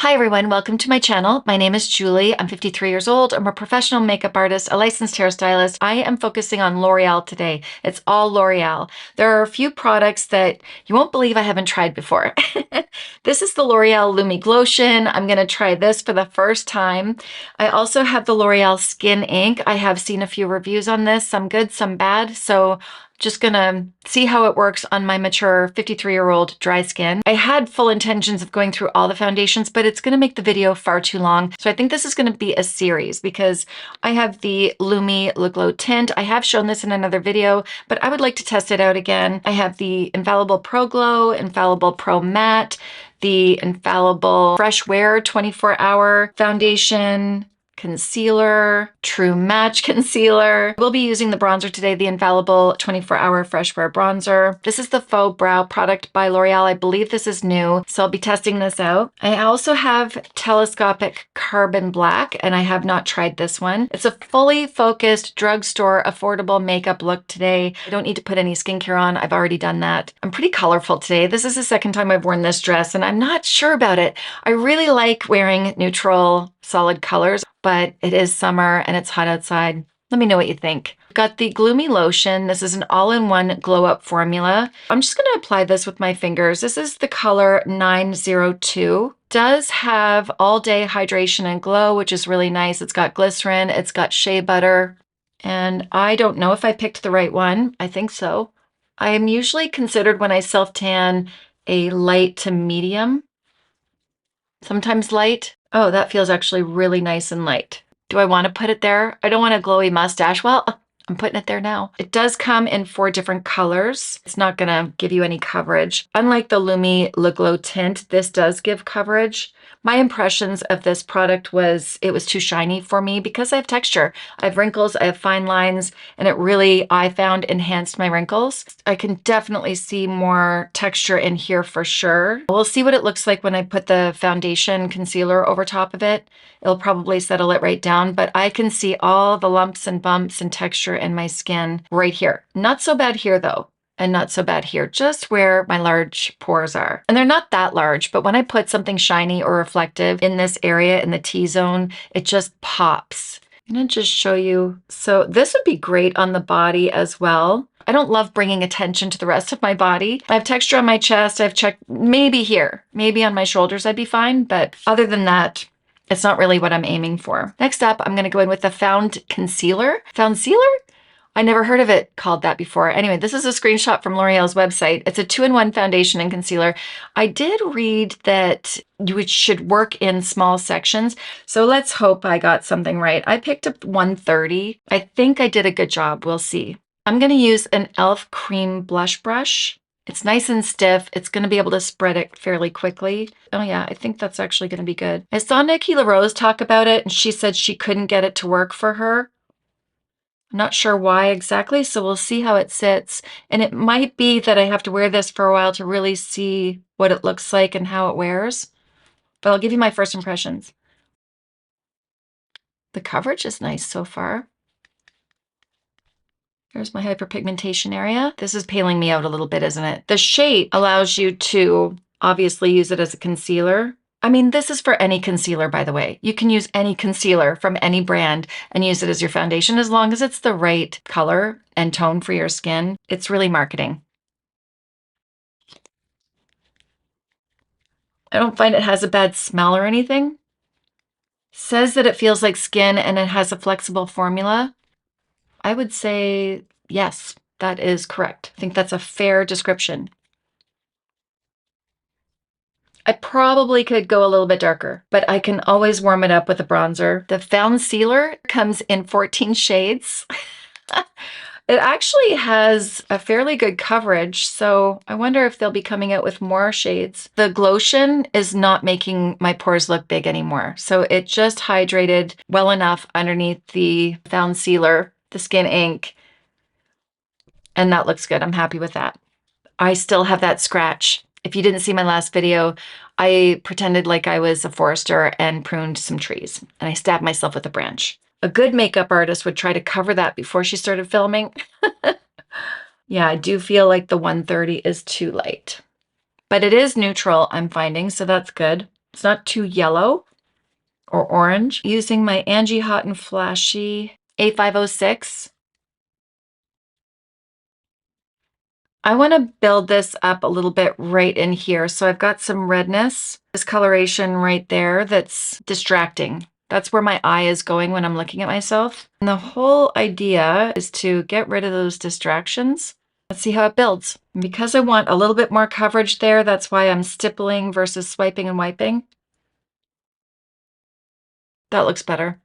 Hi everyone, welcome to my channel. My name is Julie. I'm 53 years old. I'm a professional makeup artist, a licensed hairstylist. I am focusing on L'Oreal today. It's all L'Oreal. There are a few products that you won't believe I haven't tried before. This is the L'Oreal Lumi Glotion. I'm going to try this for the first time. I also have the L'Oreal Skin Ink. I have seen a few reviews on this, some good, some bad. So just gonna see how it works on my mature 53-year-old dry skin. I had full intentions of going through all the foundations, but it's gonna make the video far too long. So I think this is gonna be a series because I have the Lumi Glow tint. I have shown this in another video, but I would like to test it out again. I have the Infallible Pro Glow, Infallible Pro Matte, the Infallible Fresh Wear 24-hour foundation, concealer, True Match concealer. We'll be using the bronzer today, the Infallible 24-hour Fresh Wear bronzer. This is the Faux Brow product by L'Oreal. I believe this is new, so I'll be testing this out. I also have Telescopic Carbon Black, and I have not tried this one. It's a fully focused drugstore affordable makeup look today. I don't need to put any skincare on. I've already done that. I'm pretty colorful today. This is the second time I've worn this dress, and I'm not sure about it. I really like wearing neutral, solid colors, but it is summer and it's hot outside. Let me know what you think. Got the Lumi Lotion. This is an all-in-one glow-up formula. I'm just going to apply this with my fingers. This is the color 902. Does have all-day hydration and glow, which is really nice. It's got glycerin, it's got shea butter, and I don't know if I picked the right one. I think so. I am usually considered, when I self-tan, a light to medium. Sometimes light. Oh, that feels actually really nice and light. Do I want to put it there? I don't want a glowy mustache. Well, I'm putting it there now. It does come in 4 different colors. It's not going to give you any coverage. Unlike the Lumi Glow tint, this does give coverage. My impressions of this product was it was too shiny for me because I have texture. I have wrinkles, I have fine lines, and it really, I found, enhanced my wrinkles. I can definitely see more texture in here for sure. We'll see what it looks like when I put the foundation concealer over top of it. It'll probably settle it right down, but I can see all the lumps and bumps and texture in my skin right here. Not so bad here though. And not so bad here, just where my large pores are. And they're not that large, but when I put something shiny or reflective in this area, in the T-zone, it just pops. I'm gonna just show you. So this would be great on the body as well. I don't love bringing attention to the rest of my body. I have texture on my chest. I've checked maybe here, maybe on my shoulders I'd be fine, but other than that, it's not really what I'm aiming for. Next up, I'm gonna go in with the Found Concealer. Foundcealer? I never heard of it called that before. Anyway, this is a screenshot from L'Oreal's website. It's a 2-in-1 foundation and concealer. I did read that you should work in small sections. So let's hope I got something right. I picked up 130. I think I did a good job. We'll see. I'm going to use an e.l.f. cream blush brush. It's nice and stiff. It's going to be able to spread it fairly quickly. Oh yeah, I think that's actually going to be good. I saw Nikki LaRose talk about it, and she said she couldn't get it to work for her. I'm not sure why exactly, so we'll see how it sits. And it might be that I have to wear this for a while to really see what it looks like and how it wears. But I'll give you my first impressions. The coverage is nice so far. There's my hyperpigmentation area. This is paling me out a little bit, isn't it? The shape allows you to obviously use it as a concealer. I mean, this is for any concealer, by the way. You can use any concealer from any brand and use it as your foundation as long as it's the right color and tone for your skin. It's really marketing. I don't find it has a bad smell or anything. Says that it feels like skin and it has a flexible formula. I would say yes, that is correct. I think that's a fair description. I probably could go a little bit darker, but I can always warm it up with a bronzer. The Foundcealer comes in 14 shades. It actually has a fairly good coverage, so I wonder if they'll be coming out with more shades. The Glotion is not making my pores look big anymore, so it just hydrated well enough underneath the Foundcealer, the Skin Ink, and that looks good. I'm happy with that. I still have that scratch. If you didn't see my last video, I pretended like I was a forester and pruned some trees, and I stabbed myself with a branch. A good makeup artist would try to cover that before she started filming. Yeah, I do feel like the 130 is too light. But it is neutral, I'm finding, so that's good. It's not too yellow or orange. Using my Angie Hot and Flashy A506. I want to build this up a little bit right in here. So I've got some redness, discoloration right there that's distracting. That's where my eye is going when I'm looking at myself. And the whole idea is to get rid of those distractions. Let's see how it builds. And because I want a little bit more coverage there, that's why I'm stippling versus swiping and wiping. That looks better.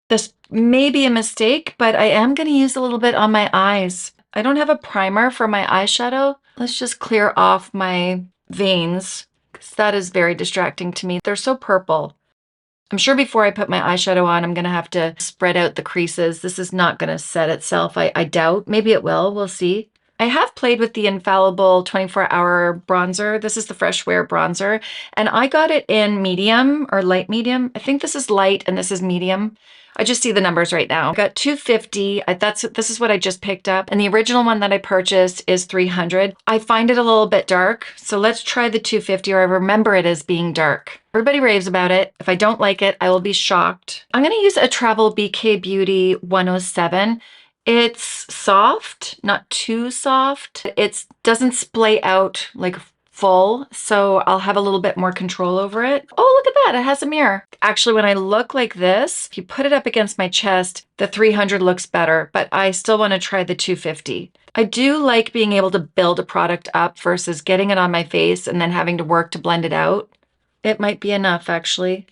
This may be a mistake, but I am going to use a little bit on my eyes. I don't have a primer for my eyeshadow. Let's just clear off my veins, because that is very distracting to me. They're so purple. I'm sure before I put my eyeshadow on, I'm going to have to spread out the creases. This is not going to set itself, I doubt. Maybe it will. We'll see. I have played with the Infallible 24-hour bronzer. This is the Fresh Wear bronzer, and I got it in medium or light medium. I think this is light and this is medium. I just see the numbers right now. I got 250. This is what I just picked up. And the original one that I purchased is 300. I find it a little bit dark. So let's try the 250, or I remember it as being dark. Everybody raves about it. If I don't like it, I will be shocked. I'm going to use a Travel BK Beauty 107. It's soft, not too soft. It doesn't splay out like full, so I'll have a little bit more control over it. Oh, look at that, it has a mirror. Actually, when I look like this, if you put it up against my chest, the 300 looks better, but I still want to try the 250. I do like being able to build a product up versus getting it on my face and then having to work to blend it out. It might be enough, actually.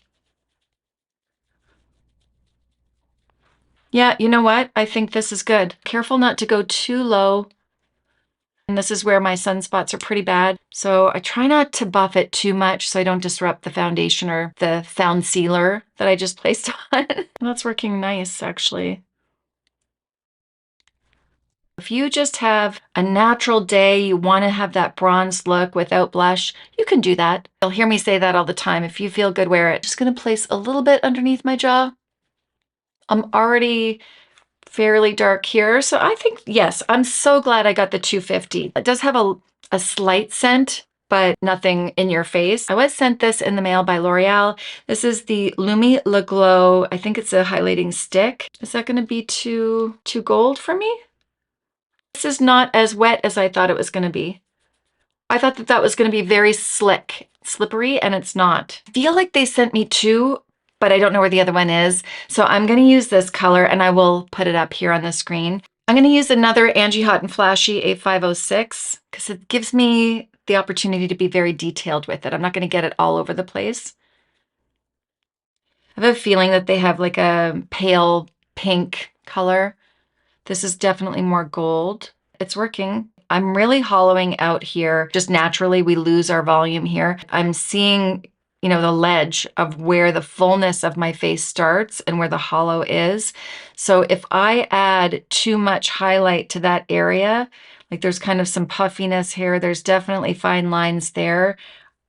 Yeah, you know what? I think this is good. Careful not to go too low. And this is where my sunspots are pretty bad. So I try not to buff it too much so I don't disrupt the foundation or the Foundcealer that I just placed on. That's working nice, actually. If you just have a natural day, you want to have that bronze look without blush, you can do that. You'll hear me say that all the time. If you feel good, wear it. Just going to place a little bit underneath my jaw. I'm already fairly dark here. So I think, yes, I'm so glad I got the 250. It does have a slight scent, but nothing in your face. I was sent this in the mail by L'Oreal. This is the Lumi Glow. I think it's a highlighting stick. Is that going to be too gold for me? This is not as wet as I thought it was going to be. I thought that was going to be very slippery, and it's not. I feel like they sent me two, but I don't know where the other one is. So I'm going to use this color, and I will put it up here on the screen. I'm going to use another Angie Hot and Flashy A506 because it gives me the opportunity to be very detailed with it. I'm not going to get it all over the place. I have a feeling that they have like a pale pink color. This is definitely more gold. It's working. I'm really hollowing out here. Just naturally, we lose our volume here. I'm seeing, you know, the ledge of where the fullness of my face starts and where the hollow is. So if I add too much highlight to that area, like there's kind of some puffiness here, there's definitely fine lines there.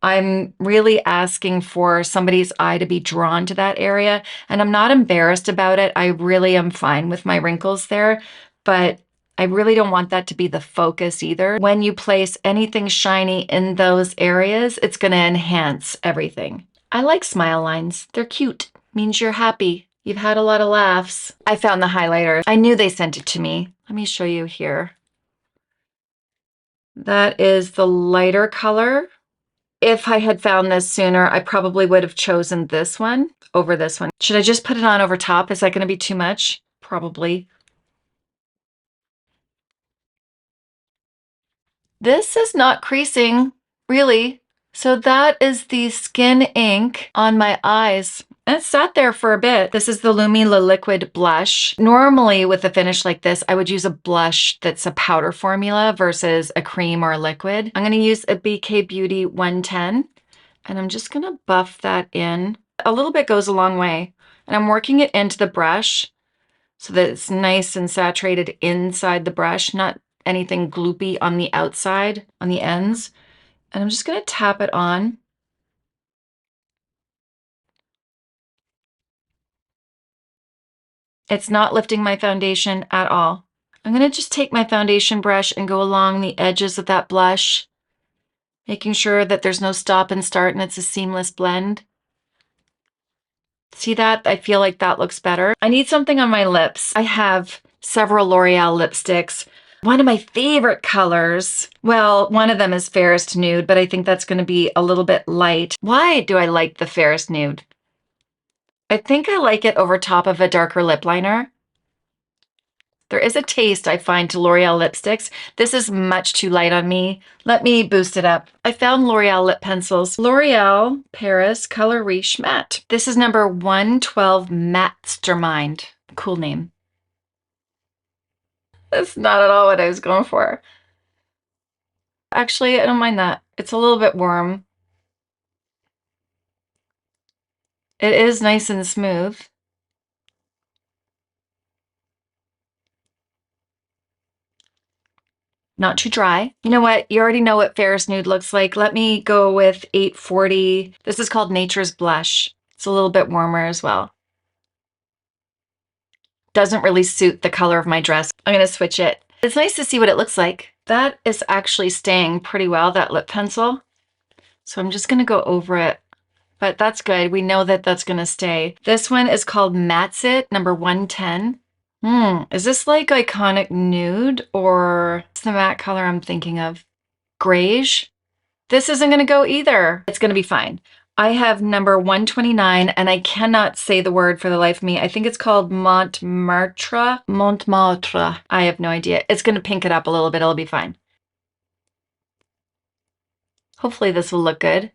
I'm really asking for somebody's eye to be drawn to that area, and I'm not embarrassed about it. I really am fine with my wrinkles there, but I really don't want that to be the focus either. When you place anything shiny in those areas, it's going to enhance everything. I like smile lines. They're cute. Means you're happy. You've had a lot of laughs. I found the highlighter. I knew they sent it to me. Let me show you here. That is the lighter color. If I had found this sooner, I probably would have chosen this one over this one. Should I just put it on over top? Is that going to be too much? Probably. This is not creasing, really. So that is the Skin Ink on my eyes. And it sat there for a bit. This is the Lumi Liquid Blush. Normally with a finish like this, I would use a blush that's a powder formula versus a cream or a liquid. I'm going to use a BK Beauty 110, and I'm just going to buff that in. A little bit goes a long way. And I'm working it into the brush so that it's nice and saturated inside the brush, not anything gloopy on the outside, on the ends. And I'm just going to tap it on. It's not lifting my foundation at all. I'm going to just take my foundation brush and go along the edges of that blush making sure that there's no stop and start and it's a seamless blend. See that? I feel like that looks better. I need something on my lips. I have several L'Oreal lipsticks. One of my favorite colors, well, one of them is Fairest Nude, but I think that's going to be a little bit light. Why do I like the Fairest Nude? I think I like it over top of a darker lip liner. There is a taste I find to L'Oreal lipsticks. This is much too light on me. Let me boost it up. I found L'Oreal lip pencils. L'Oreal Paris Color Riche Matte. This is number 112 Mastermind. Cool name. That's not at all what I was going for. Actually, I don't mind that. It's a little bit warm. It is nice and smooth. Not too dry. You know what? You already know what Fairest Nude looks like. Let me go with 840. This is called Nature's Blush. It's a little bit warmer as well. Doesn't really suit the color of my dress. I'm gonna switch it. It's nice to see what it looks like. That is actually staying pretty well, that lip pencil. So I'm just gonna go over it, but that's good. We know that that's gonna stay. This one is called Matte's It, number 110. Is this like Iconic Nude or what's the matte color I'm thinking of? Grayish? This isn't gonna go either. It's gonna be fine. I have number 129 and I cannot say the word for the life of me. I think it's called Montmartre. Montmartre. I have no idea. It's gonna pink it up a little bit. It'll be fine. Hopefully this will look good.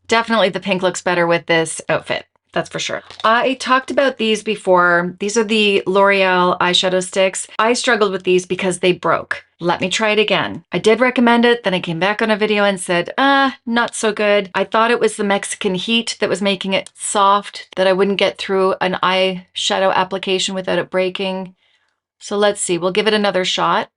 Definitely the pink looks better with this outfit. That's for sure. I talked about these before. These are the L'Oreal eyeshadow sticks. I struggled with these because they broke. Let me try it again. I did recommend it, then I came back on a video and said, not so good. I thought it was the Mexican heat that was making it soft, that I wouldn't get through an eyeshadow application without it breaking. So let's see, we'll give it another shot.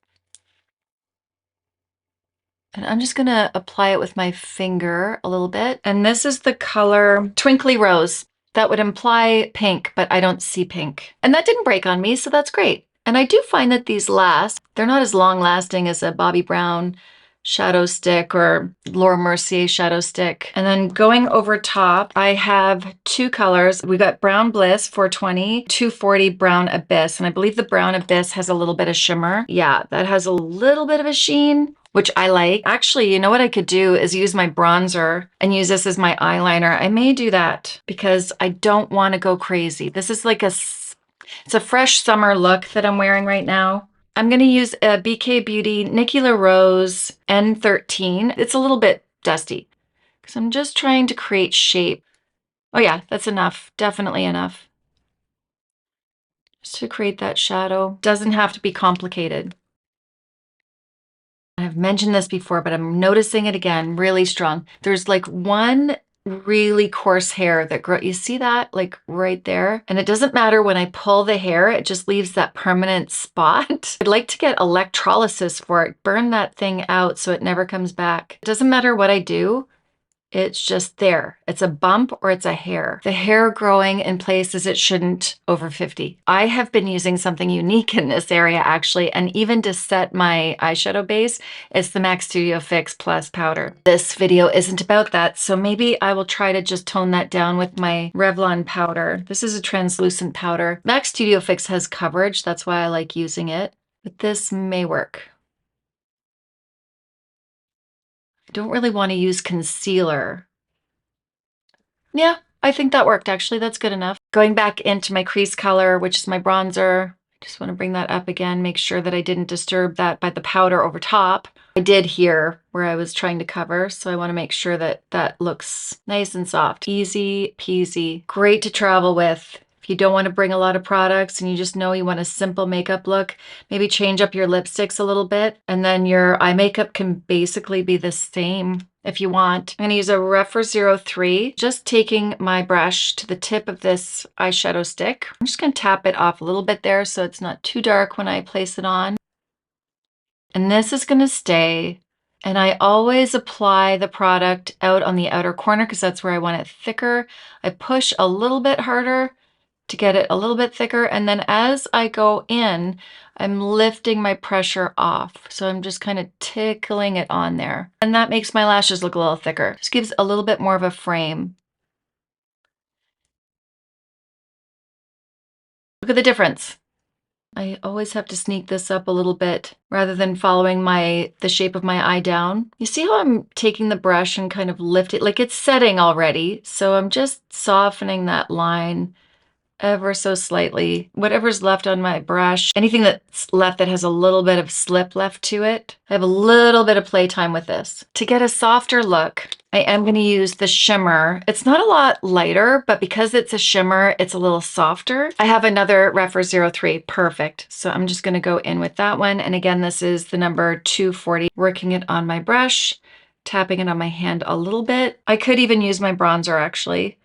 And I'm just gonna apply it with my finger a little bit. And this is the color Twinkly Rose. That would imply pink, but I don't see pink. And that didn't break on me, so that's great. And I do find that these last. They're not as long lasting as a Bobbi Brown shadow stick or Laura Mercier shadow stick. And then going over top, I have two colors. We got Brown Bliss 420, 240 Brown Abyss. And I believe the Brown Abyss has a little bit of shimmer. Yeah, that has a little bit of a sheen, which I like. Actually, you know what I could do is use my bronzer and use this as my eyeliner. I may do that because I don't want to go crazy. This is like it's a fresh summer look that I'm wearing right now. I'm going to use a BK Beauty Nikki La Rose N13. It's a little bit dusty because I'm just trying to create shape. Oh yeah, that's enough. Definitely enough. Just to create that shadow. Doesn't have to be complicated. I've mentioned this before, but I'm noticing it again, really strong. There's like one really coarse hair that grows. You see that like right there? And it doesn't matter when I pull the hair, it just leaves that permanent spot. I'd like to get electrolysis for it, burn that thing out so it never comes back. It doesn't matter what I do. It's just there. It's a bump or it's a hair. The hair growing in places it shouldn't over 50. I have been using something unique in this area actually, and even to set my eyeshadow base, it's the MAC Studio Fix Plus powder. This video isn't about that, so maybe I will try to just tone that down with my Revlon powder. This is a translucent powder. MAC Studio Fix has coverage, that's why I like using it, but this may work. Don't really want to use concealer. Yeah, I think that worked actually. That's good enough. Going back into my crease color, which is my bronzer. Just want to bring that up again, make sure that I didn't disturb that by the powder over top. I did here where I was trying to cover, so I want to make sure that that looks nice and soft. Easy peasy. Great to travel with. If you don't want to bring a lot of products and you just know you want a simple makeup look, maybe change up your lipsticks a little bit, and then your eye makeup can basically be the same if you want. I'm going to use a Rephr 03, just taking my brush to the tip of this eyeshadow stick. I'm just going to tap it off a little bit there so it's not too dark when I place it on. And this is going to stay. And I always apply the product out on the outer corner because that's where I want it thicker. I push a little bit harder to get it a little bit thicker. And then as I go in, I'm lifting my pressure off. So I'm just kind of tickling it on there. And that makes my lashes look a little thicker. Just gives a little bit more of a frame. Look at the difference. I always have to sneak this up a little bit rather than following the shape of my eye down. You see how I'm taking the brush and kind of lift it, like it's setting already. So I'm just softening that line ever so slightly. Whatever's left on my brush, anything that's left that has a little bit of slip left to it, I have a little bit of playtime with this. To get a softer look, I am going to use the shimmer. It's not a lot lighter, but because it's a shimmer, it's a little softer. I have another Rephr 03, perfect. So I'm just going to go in with that one. And again, this is the number 240, working it on my brush, tapping it on my hand a little bit. I could even use my bronzer actually,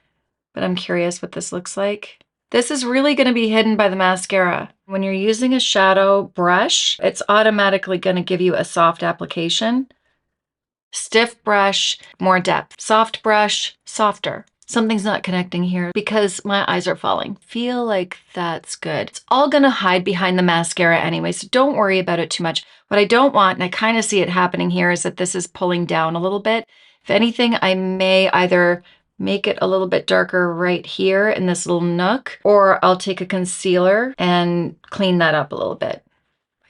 but I'm curious what this looks like. This is really going to be hidden by the mascara. When you're using a shadow brush, it's automatically going to give you a soft application. Stiff brush, more depth. Soft brush, softer. Something's not connecting here because my eyes are falling. Feel like that's good. It's all going to hide behind the mascara anyway, so don't worry about it too much. What I don't want, and I kind of see it happening here, is that this is pulling down a little bit. If anything, I may either make it a little bit darker right here in this little nook, or I'll take a concealer and clean that up a little bit.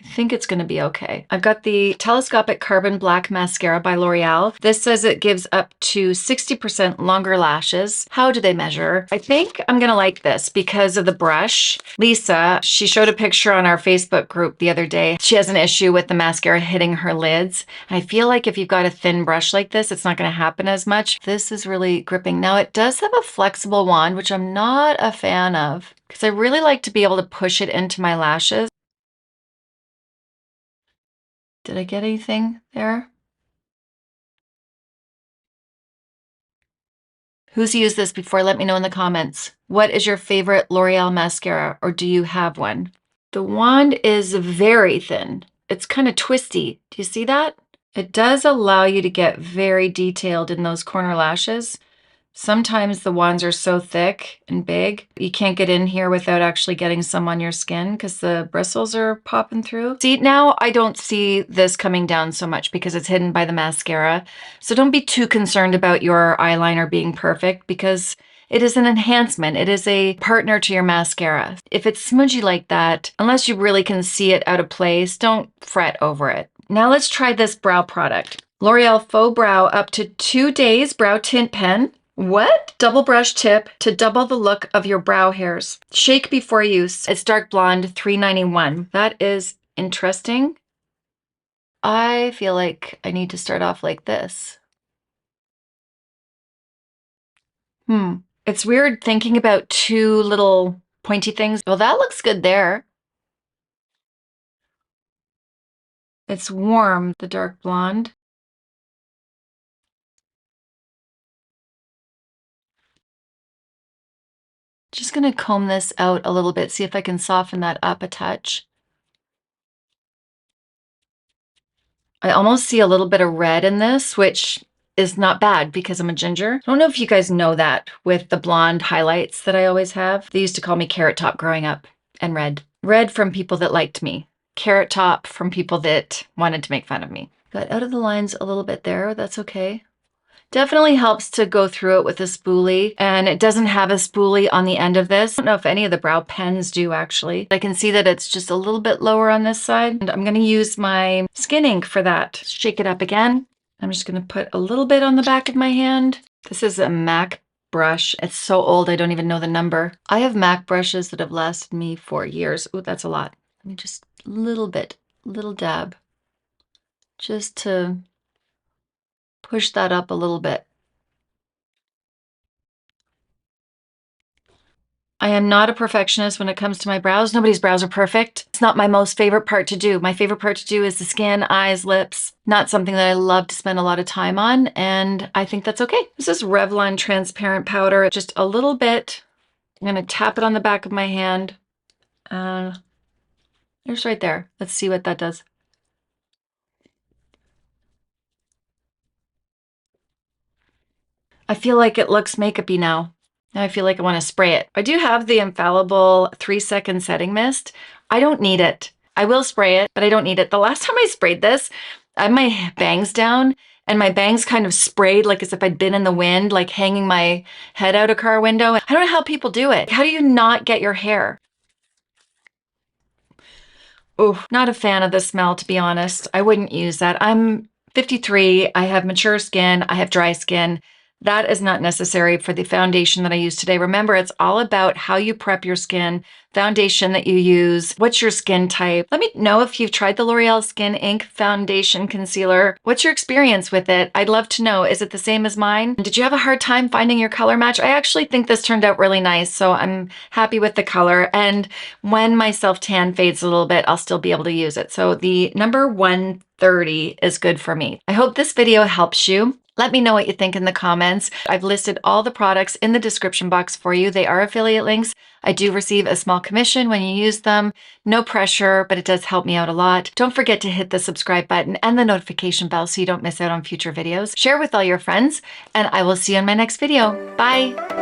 I think it's going to be okay. I've got the Telescopic Carbon Black Mascara by L'Oreal. This says it gives up to 60% longer lashes. How do they measure? I think I'm going to like this because of the brush. Lisa, she showed a picture on our Facebook group the other day. She has an issue with the mascara hitting her lids. I feel like if you've got a thin brush like this, it's not going to happen as much. This is really gripping. Now it does have a flexible wand, which I'm not a fan of because I really like to be able to push it into my lashes. Did I get anything there? Who's used this before? Let me know in the comments. What is your favorite L'Oreal mascara, or do you have one? The wand is very thin. It's kind of twisty. Do you see that? It does allow you to get very detailed in those corner lashes. Sometimes the wands are so thick and big, you can't get in here without actually getting some on your skin because the bristles are popping through. See, now I don't see this coming down so much because it's hidden by the mascara. So don't be too concerned about your eyeliner being perfect because it is an enhancement. It is a partner to your mascara. If it's smudgy like that, unless you really can see it out of place, don't fret over it. Now let's try this brow product. L'Oreal Faux Brow Up to 2 Days Brow Tint Pen. What? Double brush tip to double the look of your brow hairs. Shake before use. It's dark blonde, $3.91. That is interesting. I feel like I need to start off like this. It's weird thinking about two little pointy things. Well, that looks good there. It's warm, the dark blonde. Just gonna comb this out a little bit, see if I can soften that up a touch. I almost see a little bit of red in this, which is not bad because I'm a ginger. I don't know if you guys know that with the blonde highlights that I always have. They used to call me Carrot Top growing up, and red. Red from people that liked me. Carrot Top from people that wanted to make fun of me. Got out of the lines a little bit there, that's okay. Definitely helps to go through it with a spoolie, and it doesn't have a spoolie on the end of this. I don't know if any of the brow pens do actually. I can see that it's just a little bit lower on this side, and I'm gonna use my Skin Ink for that. Shake it up again. I'm just gonna put a little bit on the back of my hand. This is a MAC brush. It's so old, I don't even know the number. I have MAC brushes that have lasted me for years. Ooh, that's a lot. Let me just a little bit, little dab, just to push that up a little bit. I am not a perfectionist when it comes to my brows. Nobody's brows are perfect. It's not my most favorite part to do. My favorite part to do is the skin, eyes, lips. Not something that I love to spend a lot of time on, and I think that's okay. This is Revlon transparent powder, just a little bit. I'm gonna tap it on the back of my hand. There's right there. Let's see what that does. I feel like it looks makeup-y now. Now I feel like I want to spray it. I do have the Infallible 3-second setting mist. I don't need it. I will spray it, but I don't need it. The last time I sprayed this, I had my bangs down and my bangs kind of sprayed like as if I'd been in the wind, like hanging my head out a car window. I don't know how people do it. How do you not get your hair? Oh, not a fan of the smell, to be honest. I wouldn't use that. I'm 53. I have mature skin. I have dry skin. That is not necessary for the foundation that I use today. Remember, it's all about how you prep your skin, foundation that you use, what's your skin type. Let me know if you've tried the L'Oreal Skin Ink Foundation Concealer. What's your experience with it? I'd love to know. Is it the same as mine? Did you have a hard time finding your color match? I actually think this turned out really nice, so I'm happy with the color. And when my self-tan fades a little bit, I'll still be able to use it. So the number 130 is good for me. I hope this video helps you. Let me know what you think in the comments. I've listed all the products in the description box for you. They are affiliate links. I do receive a small commission when you use them. No pressure, but it does help me out a lot. Don't forget to hit the subscribe button and the notification bell so you don't miss out on future videos. Share with all your friends, and I will see you in my next video. Bye.